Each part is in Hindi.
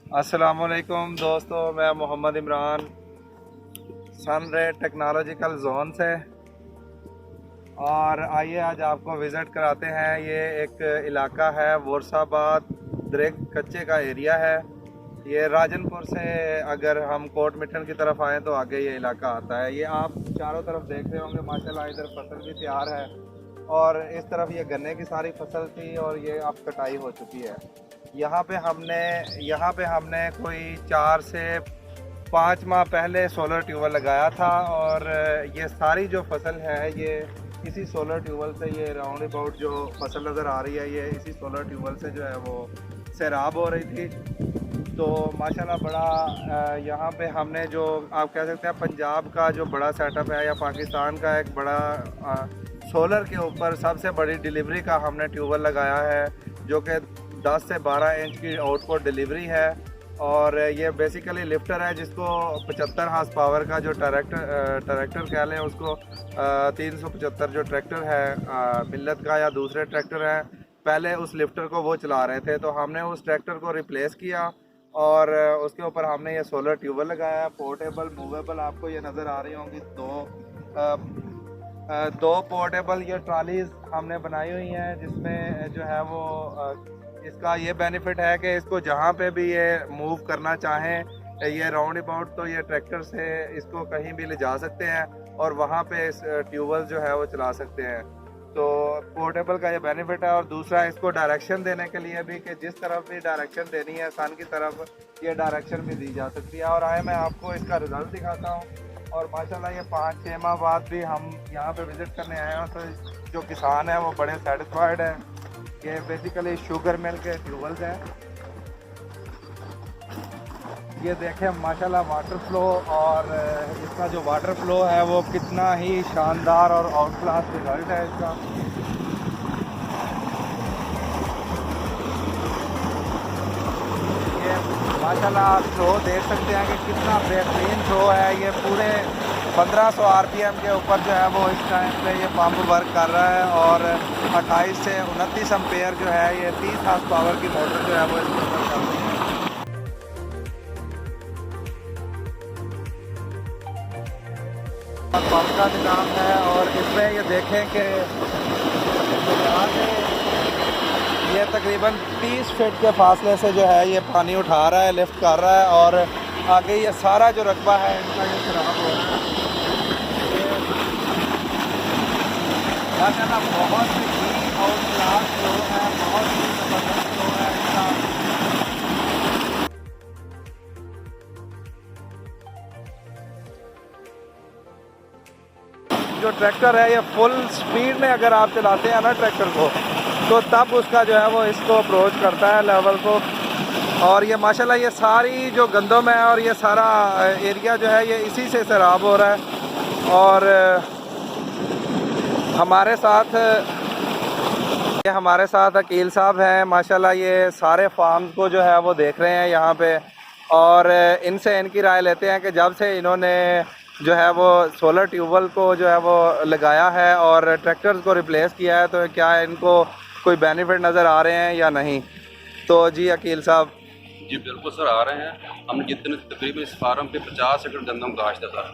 अस्सलामुअलैकुम दोस्तों, मैं मोहम्मद इमरान सनरे टेक्नोलॉजिकल जोन से। और आइए आज आपको विज़िट कराते हैं। ये एक इलाका है वोरसाबाद द्रेक कच्चे का एरिया है। ये राजनपुर से अगर हम कोट मिठन की तरफ आएँ तो आगे ये इलाका आता है। ये आप चारों तरफ देख रहे होंगे माशाल्लाह, इधर फसल भी तैयार है और इस तरफ ये गन्ने की सारी फसल थी और ये अब कटाई हो चुकी है। यहाँ पे हमने कोई 4 से 5 माह पहले सोलर ट्यूबवेल लगाया था और ये सारी जो फसल है ये इसी सोलर ट्यूबवेल से, ये राउंड अबाउट जो फसल नज़र आ रही है ये इसी सोलर ट्यूबवेल से जो है वो सैराब हो रही थी। तो माशाल्लाह बड़ा यहाँ पे हमने जो आप कह सकते हैं पंजाब का जो बड़ा सेटअप है या पाकिस्तान का एक बड़ा सोलर के ऊपर सबसे बड़ी डिलीवरी का हमने ट्यूबवेल लगाया है, जो कि 10 से 12 इंच की आउटपुट डिलीवरी है। और ये बेसिकली लिफ्टर है जिसको 75 हार्स पावर का जो ट्रैक्टर कह लें उसको, 375 जो ट्रैक्टर है मिल्लत का या दूसरे ट्रैक्टर हैं, पहले उस लिफ्टर को वो चला रहे थे। तो हमने उस ट्रैक्टर को रिप्लेस किया और उसके ऊपर हमने ये सोलर ट्यूबवेल लगाया। पोर्टेबल मूवेबल आपको ये नज़र आ रही होंगी, दो पोर्टेबल ये ट्रॉलीज हमने बनाई हुई हैं, जिसमें जो है वो इसका ये बेनिफिट है कि इसको जहाँ पे भी ये मूव करना चाहें ये राउंड अबाउट, तो ये ट्रैक्टर से इसको कहीं भी ले जा सकते हैं और वहाँ पे इस ट्यूबवेल जो है वो चला सकते हैं। तो पोर्टेबल का ये बेनिफिट है। और दूसरा इसको डायरेक्शन देने के लिए भी कि जिस तरफ भी डायरेक्शन देनी है सन की तरफ, ये डायरेक्शन भी दी जा सकती है। और आए मैं आपको इसका रिज़ल्ट दिखाता हूँ। और माशाल्लाह ये 5-6 माह बाद भी हम यहाँ पे विज़िट करने आए हैं तो जो किसान है वो बड़े सेटिस्फाइड हैं। ये बेसिकली शुगर मिल के ट्यूबवेल्स हैं। ये देखें माशाल्लाह वाटर फ्लो, और इसका जो वाटर फ्लो है वो कितना ही शानदार और आउट क्लास रिज़ल्ट है इसका। ये माशाल्लाह आप फ्लो देख सकते हैं कि कितना बेहतरीन फ्लो है। ये पूरे 1500 आरपीएम के ऊपर जो है वो इस टाइम पे ये पंप वर्क कर रहा है और 28 से 29 एम्पेयर जो है ये 30 हार्स पावर की मोटर जो है वो इसके ऊपर चल रही है। पंप का निज़ाम है और इसमें ये देखें कि यहाँ से ये तकरीबन 30 फीट के फासले से जो है ये पानी उठा रहा है, लिफ्ट कर रहा है और आगे ये सारा जो रकबा है इनका ये खराब हो रहा है। माशाल्लाह बहुत ही आउट क्लास फ्लो है, बहुत ही ज़बरदस्त फ्लो है इसका। जो ट्रैक्टर है ये फुल स्पीड में अगर आप चलाते हैं ना ट्रैक्टर को, तो तब उसका जो है वो इसको अप्रोच करता है लेवल को। और ये माशाल्लाह ये सारी जो गंदम है और ये सारा एरिया जो है ये इसी से सैराब हो रहा है। और हमारे साथ अकील साहब हैं माशाल्लाह, ये सारे फार्म्स को जो है वो देख रहे हैं यहाँ पे और इनसे इनकी राय लेते हैं कि जब से इन्होंने जो है वो सोलर ट्यूबवेल को जो है वो लगाया है और ट्रैक्टर्स को रिप्लेस किया है तो क्या इनको कोई बेनिफिट नज़र आ रहे हैं या नहीं। तो जी अकील साहब। जी बिल्कुल सर, आ रहे हैं। हमने जितने तकरीबन इस फार्म पे 50 एकड़ गंदम काश्त है सर।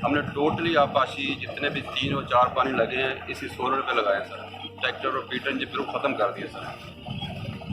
हमने टोटली आपाशी जितने भी 3 और 4 पानी लगे हैं इसी सोलर पे लगाए हैं सर। ट्रैक्टर और फीटर इंजन बिल्कुल ख़त्म कर दिए सर।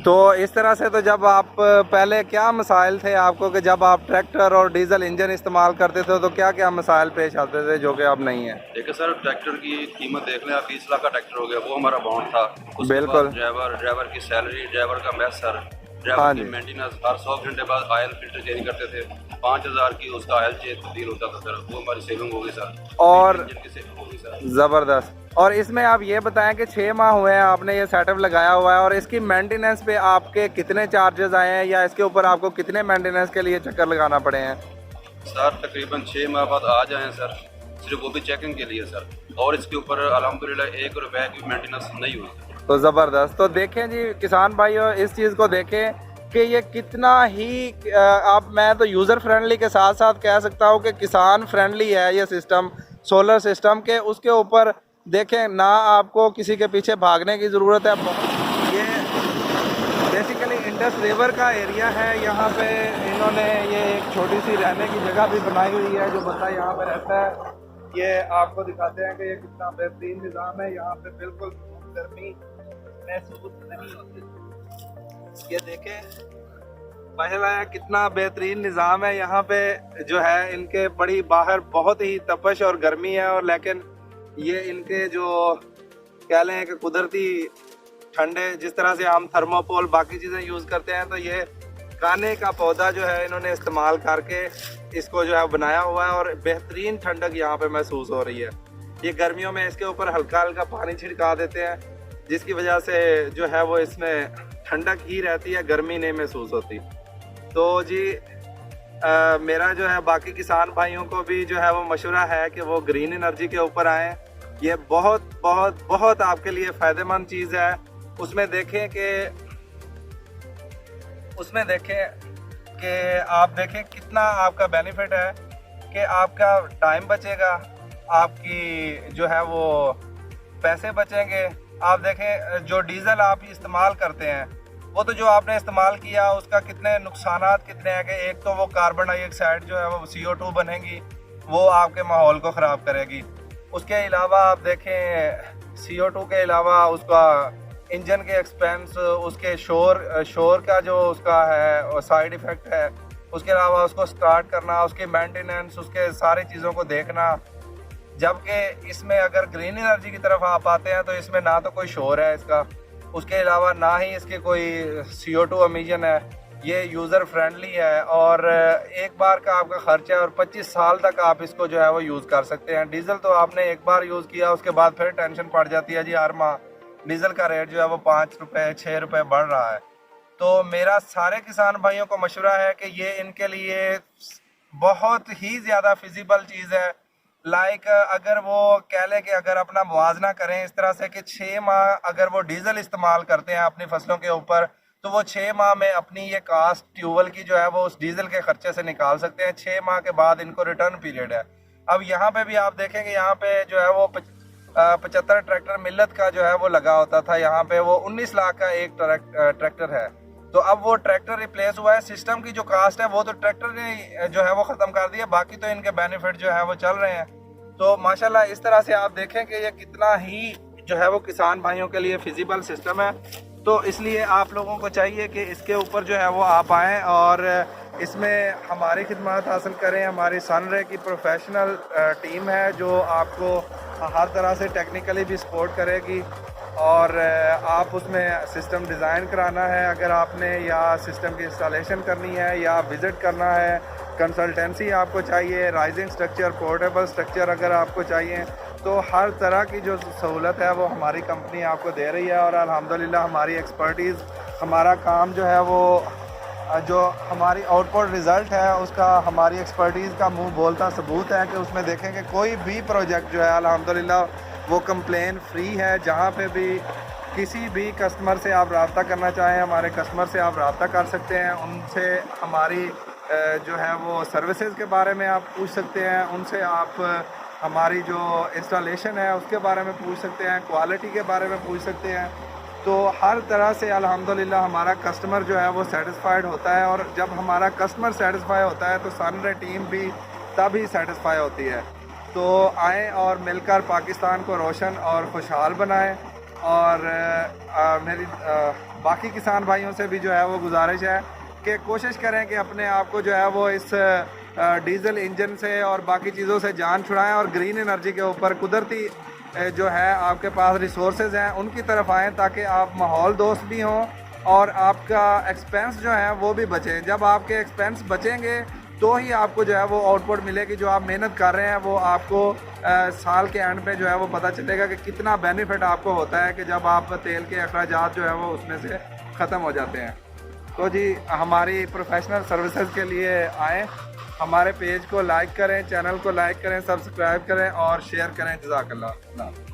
तो इस तरह से तो जब आप पहले क्या मसाइल थे आपको कि जब आप ट्रैक्टर और डीजल इंजन इस्तेमाल करते थे तो क्या क्या मसाइल पेश आते थे जो कि अब नहीं है? देखिए सर, ट्रैक्टर की कीमत देख लें आप, 20 लाख का ट्रैक्टर हो गया, वो हमारा बाउंड था। बिल्कुल। ड्राइवर की सैलरी, ड्राइवर का मैस सर, ड्राइवर की मेंटेनेंस, हर 100 घंटे बाद ऑयल फिल्टर चेंज करते थे। 5000 की उसका ऑयल चेंज तब्दील होता था सर, वो हमारी सेविंग हो गई सर। और इंजन की सेविंग हो गई सर, ज़बरदस्त। और इसमें आप ये बताएं कि 6 माह हुए हैं आपने ये सेटअप लगाया हुआ है और इसकी मेंटेनेंस पे आपके कितने चार्जेस आए हैं या इसके ऊपर आपको कितने मेंटेनेंस के लिए चक्कर लगाना पड़े हैं? सर तकरीबन 6 माह बाद आ जाएँ सर, सिर्फ वो भी चेकिंग के लिए सर। और इसके ऊपर अल्हम्दुलिल्लाह 1 रुपए की मेंटेनेंस नहीं हुई। तो ज़बरदस्त। तो देखें जी किसान भाइयों, इस चीज़ को देखें कि ये कितना ही मैं तो यूज़र फ्रेंडली के साथ साथ कह सकता हूँ कि किसान फ्रेंडली है ये सिस्टम, सोलर सिस्टम के। उसके ऊपर देखें ना आपको किसी के पीछे भागने की ज़रूरत है। ये बेसिकली इंडस रिवर का एरिया है। यहाँ पे इन्होंने ये एक छोटी सी रहने की जगह भी बनाई हुई है। जो बंदा यहाँ पे रहता है ये आपको दिखाते हैं कि ये कितना बेहतरीन निज़ाम है। यहाँ पे बिल्कुल गर्मी महसूस नहीं होती। ये देखें माशाल्लाह कितना बेहतरीन निज़ाम है। यहाँ पे जो है इनके बड़ी बाहर बहुत ही तपश और गर्मी है, और लेकिन ये इनके जो कह लें कि कुदरती ठंडे, जिस तरह से हम थर्मोपोल बाकी चीज़ें यूज़ करते हैं, तो ये गाने का पौधा जो है इन्होंने इस्तेमाल करके इसको जो है बनाया हुआ है, और बेहतरीन ठंडक यहाँ पे महसूस हो रही है। ये गर्मियों में इसके ऊपर हल्का हल्का पानी छिड़का देते हैं, जिसकी वजह से जो है वो इसमें ठंडक ही रहती है, गर्मी नहीं महसूस होती। तो जी मेरा जो है बाकी किसान भाइयों को भी जो है वो मशवरा है कि वो ग्रीन एनर्जी के ऊपर आएँ। ये बहुत बहुत बहुत आपके लिए फ़ायदेमंद चीज़ है। उसमें देखें कि आप देखें कितना आपका बेनिफिट है कि आपका टाइम बचेगा, आपकी जो है वो पैसे बचेंगे। आप देखें जो डीज़ल आप इस्तेमाल करते हैं, वो तो जो आपने इस्तेमाल किया उसका कितने नुकसानात कितने हैं कि एक तो वो कार्बन डाइऑक्साइड जो है वो CO2 बनेगी, वो आपके माहौल को ख़राब करेगी। उसके अलावा आप देखें CO2 के अलावा उसका इंजन के एक्सपेंस, उसके शोर का जो उसका है साइड इफ़ेक्ट है, उसके अलावा उसको स्टार्ट करना, उसकी मेंटेनेंस, उसके सारी चीज़ों को देखना। जबकि इसमें अगर ग्रीन एनर्जी की तरफ आप आते हैं तो इसमें ना तो कोई शोर है इसका, उसके अलावा ना ही इसके कोई CO2 एमिशन है। ये यूज़र फ्रेंडली है और एक बार का आपका खर्चा है और 25 साल तक आप इसको जो है वो यूज़ कर सकते हैं। डीज़ल तो आपने एक बार यूज़ किया, उसके बाद फिर टेंशन पड़ जाती है जी, हर माह डीज़ल का रेट जो है वो 5 रुपये 6 रुपये बढ़ रहा है। तो मेरा सारे किसान भाइयों को मशवरा है कि ये इनके लिए बहुत ही ज़्यादा फिजिबल चीज़ है। लाइक अगर वो कह लें कि अगर अपना मुआवजा करें इस तरह से कि 6 माह अगर वो डीज़ल इस्तेमाल करते हैं अपनी फसलों के ऊपर, तो वो 6 माह में अपनी ये कास्ट ट्यूबवेल की जो है वो उस डीज़ल के खर्चे से निकाल सकते हैं। 6 माह के बाद इनको रिटर्न पीरियड है। अब यहाँ पे भी आप देखेंगे, यहाँ पे जो है वो 75 ट्रैक्टर मिल्लत का जो है वो लगा होता था, यहाँ पे वो 19 लाख का एक ट्रैक्टर है। तो अब वो ट्रैक्टर रिप्लेस हुआ है। सिस्टम की जो कास्ट है वो तो ट्रैक्टर ने जो है वो ख़त्म कर दिया, बाकी तो इनके बेनिफिट जो है वो चल रहे हैं। तो माशाल्लाह इस तरह से आप देखें कि ये कितना ही जो है वो किसान भाइयों के लिए फिजिबल सिस्टम है। तो इसलिए आप लोगों को चाहिए कि इसके ऊपर जो है वो आप आएँ और इसमें हमारी खिदमत हासिल करें। हमारी सनरे की प्रोफेशनल टीम है जो आपको हर तरह से टेक्निकली भी सपोर्ट करेगी, और आप उसमें सिस्टम डिज़ाइन कराना है अगर आपने, या सिस्टम की इंस्टॉलेशन करनी है, या विज़िट करना है, कंसल्टेंसी आपको चाहिए, राइजिंग स्ट्रक्चर, पोर्टेबल स्ट्रक्चर अगर आपको चाहिए, तो हर तरह की जो सहूलत है वो हमारी कंपनी आपको दे रही है। और अल्हम्दुलिल्लाह हमारी एक्सपर्टीज़, हमारा काम जो है वो जो हमारी आउटपुट रिज़ल्ट है उसका हमारी एक्सपर्टीज़ का मुंह बोलता सबूत है कि उसमें देखें कि कोई भी प्रोजेक्ट जो है अल्हम्दुलिल्लाह वो कंप्लेन फ्री है। जहाँ पे भी किसी भी कस्टमर से आप रब्ता करना चाहें, हमारे कस्टमर से आप रब्ता कर सकते हैं। उनसे हमारी जो है वो सर्विसेज के बारे में आप पूछ सकते हैं, उनसे आप हमारी जो इंस्टॉलेशन है उसके बारे में पूछ सकते हैं, क्वालिटी के बारे में पूछ सकते हैं। तो हर तरह से अल्हम्दुलिल्लाह हमारा कस्टमर जो है वो सेटिस्फाइड होता है, और जब हमारा कस्टमर सेटिस्फाई होता है तो सनरे टीम भी तभी सेटिस्फाई होती है। तो आएँ और मिलकर पाकिस्तान को रोशन और खुशहाल बनाएं। और मेरी बाकी किसान भाइयों से भी जो है वो गुजारिश है कि कोशिश करें कि अपने आप को जो है वो इस डीज़ल इंजन से और बाकी चीज़ों से जान छुड़ाएं, और ग्रीन एनर्जी के ऊपर कुदरती जो है आपके पास रिसोर्सेज हैं उनकी तरफ आएँ, ताकि आप माहौल दोस्त भी हों और आपका एक्सपेंस जो है वो भी बचे। जब आपके एक्सपेंस बचेंगे तो ही आपको जो है वो आउटपुट मिलेगी। जो आप मेहनत कर रहे हैं वो आपको साल के एंड पे जो है वो पता चलेगा कि कितना बेनिफिट आपको होता है कि जब आप तेल के अखराजात जो है वो उसमें से ख़त्म हो जाते हैं। तो जी हमारी प्रोफेशनल सर्विसेज के लिए आएँ, हमारे पेज को लाइक करें, चैनल को लाइक करें, सब्सक्राइब करें और शेयर करें। जज़ाकल्लाह।